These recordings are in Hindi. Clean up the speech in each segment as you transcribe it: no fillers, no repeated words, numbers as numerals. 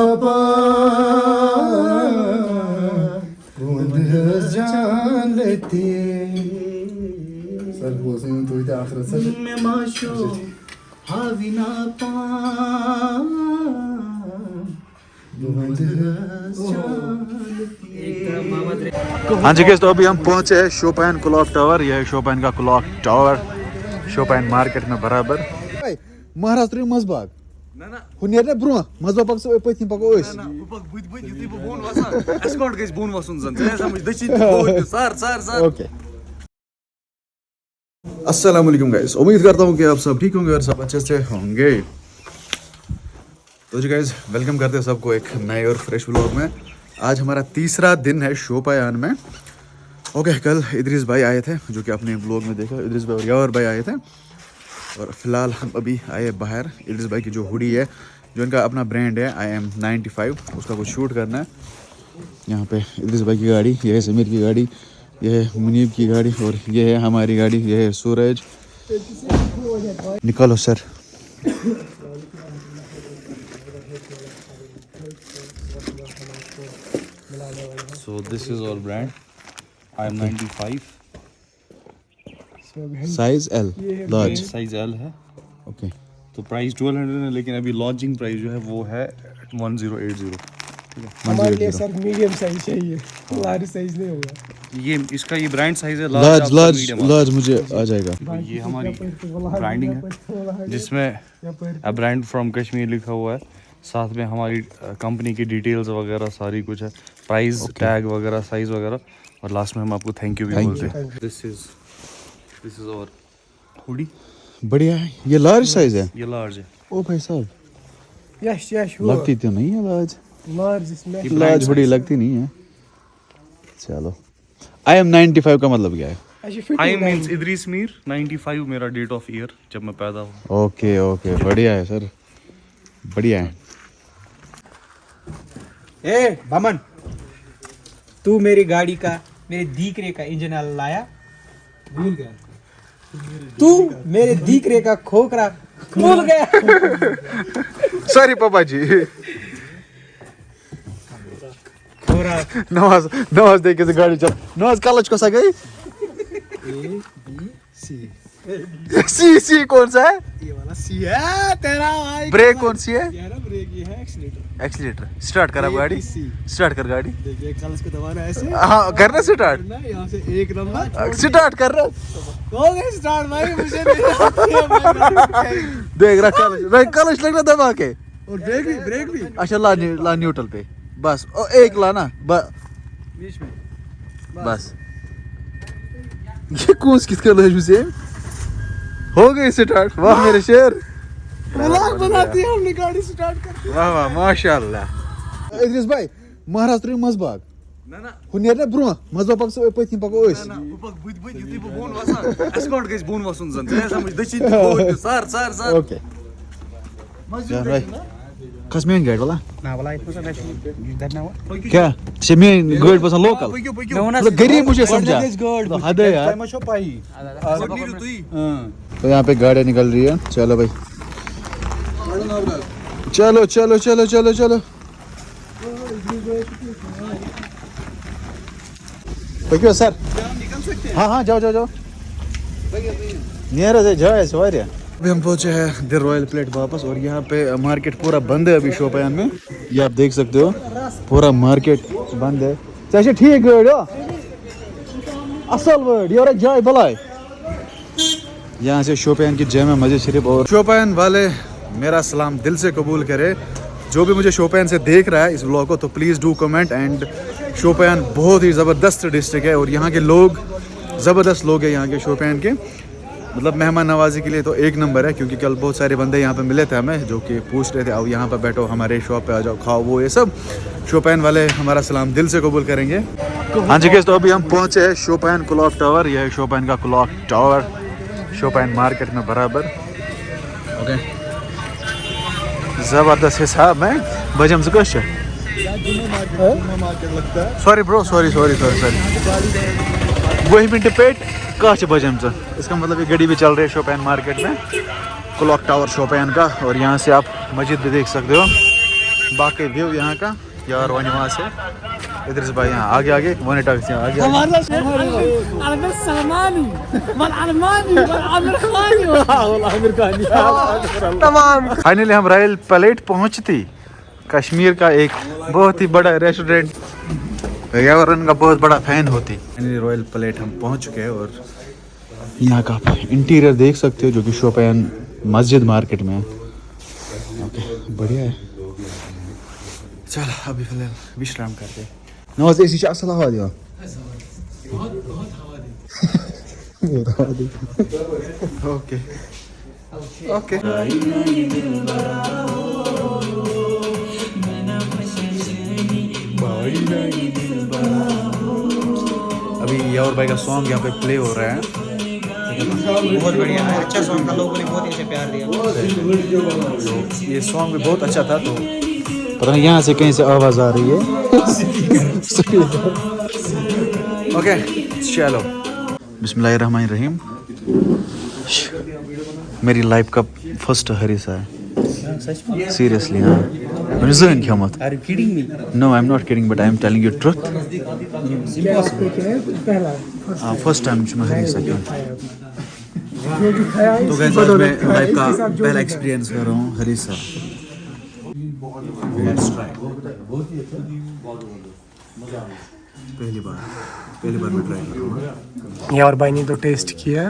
हाँ जी तो अभी हम पहुंचे हैं शोपियान क्लॉक टावर। यह है शोपियान का क्लॉक टावर शोपियान मार्केट में बराबर। महाराष्ट्र मजबाग ना ब्रो मजबाग अस्सलाम वालेकुम गाइस, उम्मीद करता हूँ कि आप सब ठीक होंगे और सब अच्छे से होंगे। तो जी गाइस वेलकम करते हैं सबको एक नए और फ्रेश व्लॉग में। आज हमारा तीसरा दिन है शोपियान में। ओके, कल इदरीस भाई आए थे जो कि आपने व्लॉग में देखा, इदरीस भाई और यावर भाई आए थे। और फिलहाल हम अभी आए बाहर। इदरीस भाई की जो हुडी है, जो इनका अपना ब्रांड है IM95, उसका कुछ शूट करना है। यहाँ पे इदरीस भाई की गाड़ी, यह है समीर की गाड़ी, यह है मुनीब की गाड़ी और यह है हमारी गाड़ी, यह है सूरज। निकालो sir. So this is our brand IM95, size L large, size L है। ओके। तो प्राइस 1200 है, लेकिन अभी लॉन्चिंग प्राइस जो है वो है 1080। हमारे लिए सर मीडियम साइज चाहिए, लार्ज साइज नहीं होगा। ये इसका ये ब्रांड साइज है, लार्ज लार्ज मुझे आ जाएगा। तो ये हमारी ब्रांडिंग है जिसमें अ ब्रांड फ्रॉम कश्मीर लिखा हुआ है। साथ में हमारी कंपनी की डिटेल्स वगैरह सारी कुछ है, प्राइस टैग वगैरह, साइज वगैरह, और लास्ट में हम आपको थैंक यू भी बोलते हैं। This is our hoodie. बढ़िया है। ये लार्ज साइज है, ये लार्ज है। ओ भाई साहब, यस लगती तो नहीं है लार्ज। लार्ज इसमें लार्ज बड़ी लगती नहीं है। चलो, IM95 का मतलब क्या है? I मींस इदरीस मीर, 95 मेरा डेट ऑफ ईयर जब मैं पैदा हुआ। ओके ओके, बढ़िया है सर, बढ़िया है। ए बमन, तू मेरी गाड़ी का, मेरे दीकरे का इंजन ऑयल लाया? भूल गया। तू मेरे दीकरे का खोखरा खोल गया। सॉरी पापा जी। नवाज देखे से गाड़ी चल। नवाज कॉलेज कसा गई? सी कौन सा है? ये वाला सी है तेरा भाई। ब्रेक कौन सी है? ये ना ब्रेक, ये है एक्सीलेटर। एक्सीलेटर। स्टार्ट कर अब गाड़ी, स्टार्ट कर गाड़ी। देखिए कल इसको दबाना ऐसे। हाँ करना स्टार्ट, यहाँ से एक नंबर स्टार्ट कर रहा। हो गया स्टार्ट भाई, मुझे नहीं। देख रहा कलच लगना दबा के। और ब्रेक भी अच्छा ला न्यूट्रल पे बस। एक ला ना बीच में बस। ये कौन किसका लहजू से हो गई स्टार्ट? वाह मेरे शेर, व्लॉग बनाती है हमने गाड़ी स्टार्ट कर। वाह वाह माशाल्लाह। इदरीस भाई महाराष्ट्र मजबाग ना हुनेर ना ब्रो मजबाग से पत्नी पको ओस बुद युति बो बोन वसान एस्कॉर्ट गइस बोन वसन जन ते समझ दछि तो सर ओके यार भाई कसमेन गाइड वाला ना वाला इतना सा देखना हुआ क्या सेमेन गाइड पसन लोकल गरीब मुझे समझा हद है यार। तो यहाँ पे गाड़ी निकल रही है। चलो भाई, चलो चलो चलो चलो चलो। क्यों सर? हाँ जाओ जाओ जाओ, नियर से जाओ ऐसे वारिया। अभी हम पहुंचे हैं द रॉयल प्लेट वापस, और यहाँ पे मार्केट पूरा बंद है अभी शोपियान में। ये आप देख सकते हो, पूरा मार्केट बंद है। चाहे ठीक वर्ड हो, असल वर्ड ये जाए भलाई। यहाँ से शोपियान की जामा मस्जिद शरीफ। और शोपियान वाले मेरा सलाम दिल से कबूल करे। जो भी मुझे शोपियान से देख रहा है इस व्लॉग को, तो please do comment. And Shopian बहुत ही ज़बरदस्त डिस्ट्रिक्ट है और यहाँ के लोग ज़बरदस्त लोग हैं। यहाँ के शोपियान के मतलब मेहमान नवाजी के लिए तो एक नंबर है, क्योंकि कल बहुत सारे बंदे यहाँ पे मिले थे हमें, जो कि पूछ रहे थे आओ यहाँ पर बैठो, हमारे शॉप पे आ जाओ, खाओ, वो ये सब। शोपियान वाले हमारा सलाम दिल से कबूल करेंगे। हाँ जी तो अभी हम पहुँचे हैं शोपियान क्लॉक टावर। यह है शोपियान का क्लॉक टावर शोपियान मार्केट में बराबर। ओके, ज़बरदस्त हिसाब में बजम से कश। सॉरी ब्रो, सॉरी वही मिनट पेट कश बजम से। इसका मतलब ये गाड़ी भी चल रही है शोपियान मार्केट में, क्लॉक टावर शोपियान का। और यहाँ से आप मस्जिद भी देख सकते हो। बाकी व्यू यहाँ का यार वनी वहाँ से इधर भाई यहाँ आगे आगे वनी टैक्सी आगे तमाम फाइनली हम रॉयल प्लेट पहुँचती कश्मीर का एक बहुत ही बड़ा रेस्टोरेंट पर्यावरण का बहुत बड़ा फैन होती। रॉयल प्लेट हम पहुँच चुके हैं और यहाँ का इंटीरियर देख सकते हो जो कि शोपियान मस्जिद मार्केट में है। ओके बढ़िया है। चल अभी फिलहाल विश्राम करते हैं। नवाज ऐसी असल हवा दिया ओके ओके अभी यार भाई का सॉन्ग यहाँ पे प्ले हो रहा है। बहुत बढ़िया है, अच्छा सॉन्ग था, लोगों ने बहुत ही अच्छा प्यार दिया। तो ये सॉन्ग भी बहुत अच्छा था। तो पता नहीं यहाँ से कहीं से आवाज आ रही है। ओके चलो बिस्मिल्लाहिर्रहमानिर्रहीम। मेरी लाइफ का फर्स्ट हरीसा है सीरियसली। हाँ मैंने ज़हन क्या मत। Are you kidding me? No, I'm not kidding, but I'm telling you truth. First time मैं हरीसा क्यों। तो गाइस आज मैं लाइफ का पहला एक्सपीरियंस कर रहा हूँ हरीसा। Let's try. पहली बार मैं ट्राई कर रहा हूँ। यार भाई ने तो टेस्ट किया।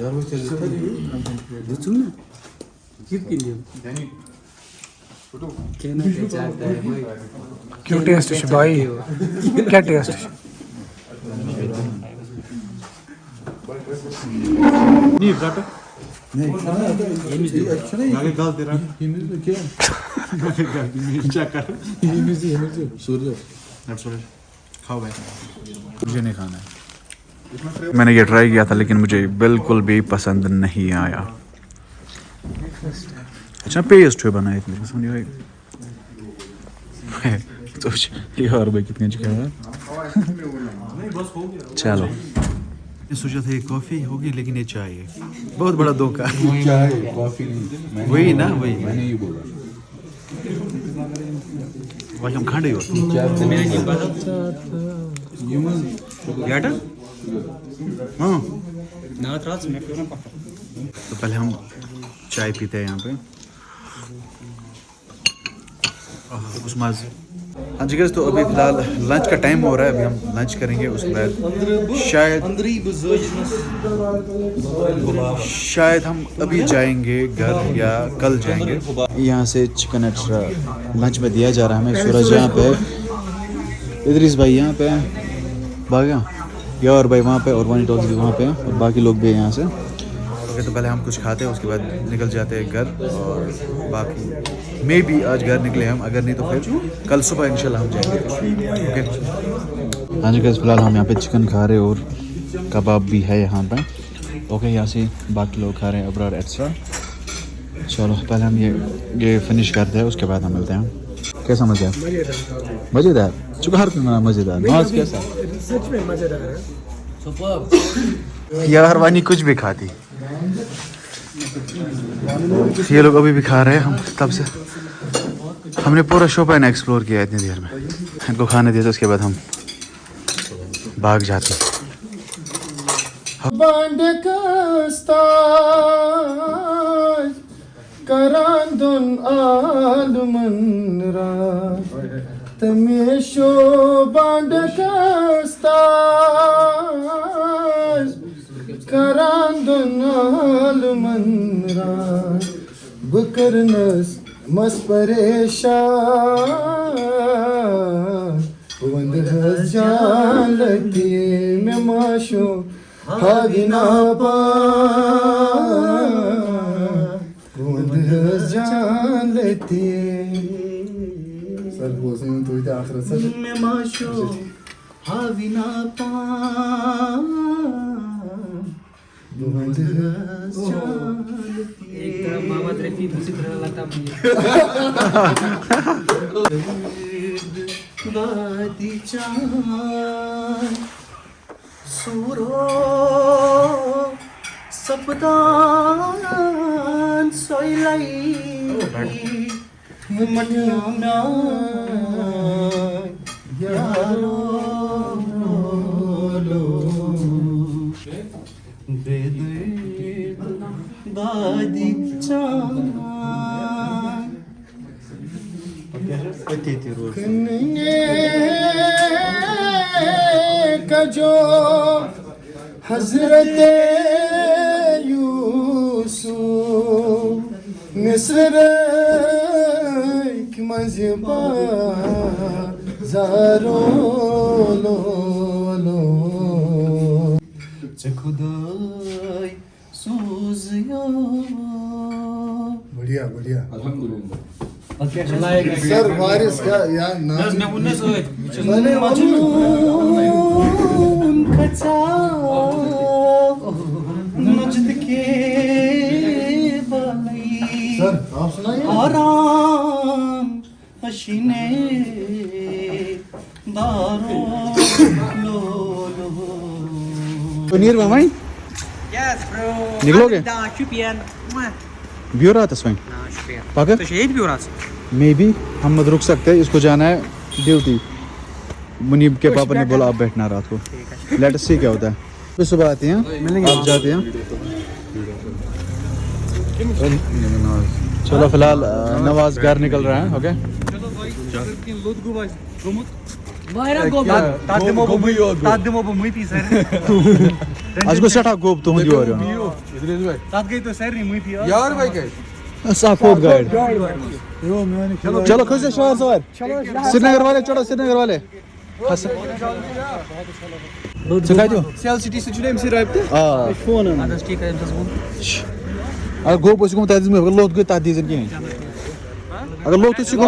यार वो चल क्यों टेस्ट है भाई? क्या टेस्ट है? नहीं काटो नहीं आगे गाल दे रहा क्या चेक कर सूरज खाओ भाई। मुझे नहीं खाना है। मैंने ये ट्राई किया था लेकिन मुझे बिल्कुल भी पसंद नहीं आया। अच्छा पेस्ट हुए बना इतने समझ भाई। तो यार भाई कितने अच्छा है। चलो मैं सोचा था ये कॉफ़ी होगी लेकिन ये चाय है। बहुत बड़ा धोखा। चाय कॉफी नहीं वही ना वही मैंने ये बोला भाई हम खांडे हो याटा हाँ तो पहले हम चाय पीते हैं यहाँ पे। उस्माज हाँ जी गाइस तो अभी फिलहाल लंच का टाइम हो रहा है। अभी हम लंच करेंगे उसके बाद शायद हम अभी जाएंगे घर या कल जाएंगे। यहाँ से चिकन एक्स्ट्रा लंच में दिया जा रहा है हमें। सूरज यहाँ पे, इदरीस भाई यहाँ पे, भाग्या यार भाई वहाँ पे और वनी टॉक्स भी वहाँ पे हैं और बाकी लोग भी हैं यहाँ से। ओके तो पहले हम कुछ खाते हैं उसके बाद निकल जाते हैं घर। और बाकी मे भी आज घर निकले हम, अगर नहीं तो फिर कल सुबह इंशाल्लाह हम जाएंगे। ओके हाँ जी गाइस फिलहाल हम यहाँ पे चिकन खा रहे हैं और कबाब भी है यहाँ पे। ओके यहाँ से बाकी लोग खा रहे हैं अबरार एक्स्ट्रा। चलो पहले हम ये फिनिश करते हैं उसके बाद हम मिलते हैं। कैसा मज़ा है? मज़ेदार चुका हर कोई मज़ेदार। नवाज कैसा? सच में मजेदार है यार वानी कुछ भी खाती। ये लोग अभी भी खा रहे हैं। हम तब से हमने पूरा शोपियान एक्सप्लोर किया इतनी देर में। इनको खाने दिया तो उसके बाद हम भाग जाते। बकरनस मस परेशान वंद जालती में माशो हादिना पा वंद जालती सर बोलते तो इधर आखिर सर में माशो हादिना पा मोहम्मद रफी दूसरी तरह लता सूरो सपदान सोइलाई मटियां यारो लो बेदर्द दादी चान का जो हजरत यूसुफ मिस्र की मज़बा ज़ारो लो लो चे खुदाई सूज़िया बढ़िया बढ़िया सर वारिस का यार नाम मैंने मजनून खचा मजद के बाई सर आप सुनाइए आराम हसीने दारो लो लो पनीर मामाई Yes, bro. निकलोगे? Da, शुपियन. ब्योर आता स्वयं शुपियन. पाकर तो यही भी हो रहा है. मे बी हम मत रुक सकते हैं, इसको जाना है ड्यूटी। मुनीब के पापा ने बोला आप बैठना रात को, लेट अस सी क्या होता है। फिर सुबह आती हैं, आप जाते हैं। चलो फिलहाल नवाज घर निकल रहा है। ओके आज को सेठा गोब तो हुंदी और यार भाई क्या साफोब गाइड। चलो खुश है शहर सवार श्रीनगर वाले, चढ़ो श्रीनगर वाले। सिखाई दो सेल सिटी से जुड़े हमसे राइट फोन अगर गोब उसको तादीज में लोग के तादीज की अगर लोग तो सीखो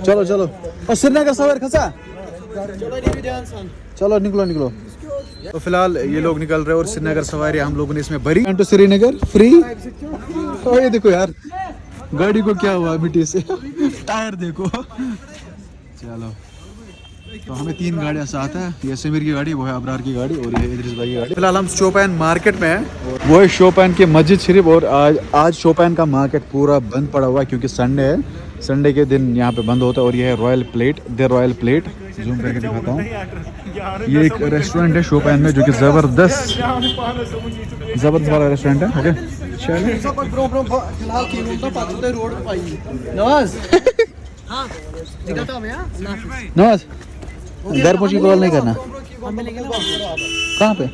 चलो चलो और श्रीनगर सवार खसा चलो निकलो निकलो। तो फिलहाल ये लोग निकल रहे हैं और श्रीनगर सवारी हम लोगों ने इसमें भरी। तो श्रीनगर फ्री। तो ये देखो यार गाड़ी को क्या हुआ मिट्टी से, टायर देखो। चलो तो हमें 3 गाड़ियां साथ है, ये समीर की गाड़ी, वो है अबरार की गाड़ी और ये इद्रिस भाई की गाड़ी। फिलहाल हम शोपियान मार्केट में हैं, वो है शोपियान की मस्जिद शरीफ। और आज शोपियान का मार्केट पूरा बंद पड़ा हुआ है क्योंकि संडे है। संडे के दिन यहाँ पे बंद होता है। और ये है royal plate, the royal plate. Zoom करके दिखाता हूँ। ये एक रेस्टोरेंट है शोपियान में जो कि ज़बरदस्त वाला रेस्टोरेंट है। ओके नवाज घर पहुंच के कॉल नहीं करना। कहाँ पे?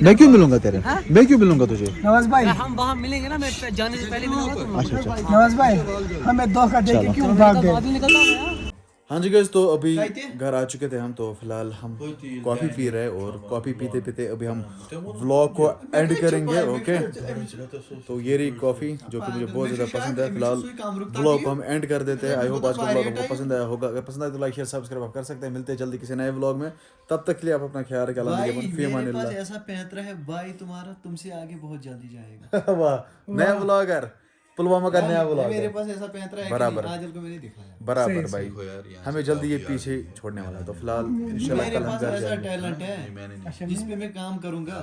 मैं क्यों मिलूंगा तेरे? मैं क्यों मिलूंगा तुझे? नवाज भाई, हम वहाँ मिलेंगे ना, मैं जाने से पहले मिलूंगा तुमको। अच्छा अच्छा नवाज भाई, हमें धोखा दे के क्यों भाग गए? बाद में निकलता हूँ यार। हाँ जी गाइस, तो अभी घर आ चुके थे हम। तो फिलहाल हम कॉफ़ी पी रहे हैं और कॉफ़ी पीते पीते अभी हम व्लॉग को एंड करेंगे। ओके तो ये रही कॉफ़ी जो कि मुझे बहुत ज़्यादा पसंद है। फिलहाल व्लॉग को हम एंड कर देते हैं। आई होप आज का व्लॉग आपको पसंद आया होगा। अगर पसंद आए तो लाइक शेयर सब्सक्राइब आप कर सकते हैं। मिलते हैं जल्दी किसी नए व्लॉग में, तब तक के लिए आप अपना ख्याल रखें। ऐसा पैंतरा है भाई तुम्हारा, तुमसे आगे बहुत जल्दी जाएगा। वाह, नया व्लॉगर, पुलवामा का नया व्लॉग मेरे पास ऐसा पैंतरा है बराबर आदिल को मैंने दिखाया बराबर भाई। हमें जल्दी ये पीछे छोड़ने वाला है। तो फिलहाल इंशाल्लाह मेरे कल हम पास घर ऐसा जाएंगे। टैलेंट है जिस पे मैं काम करूंगा।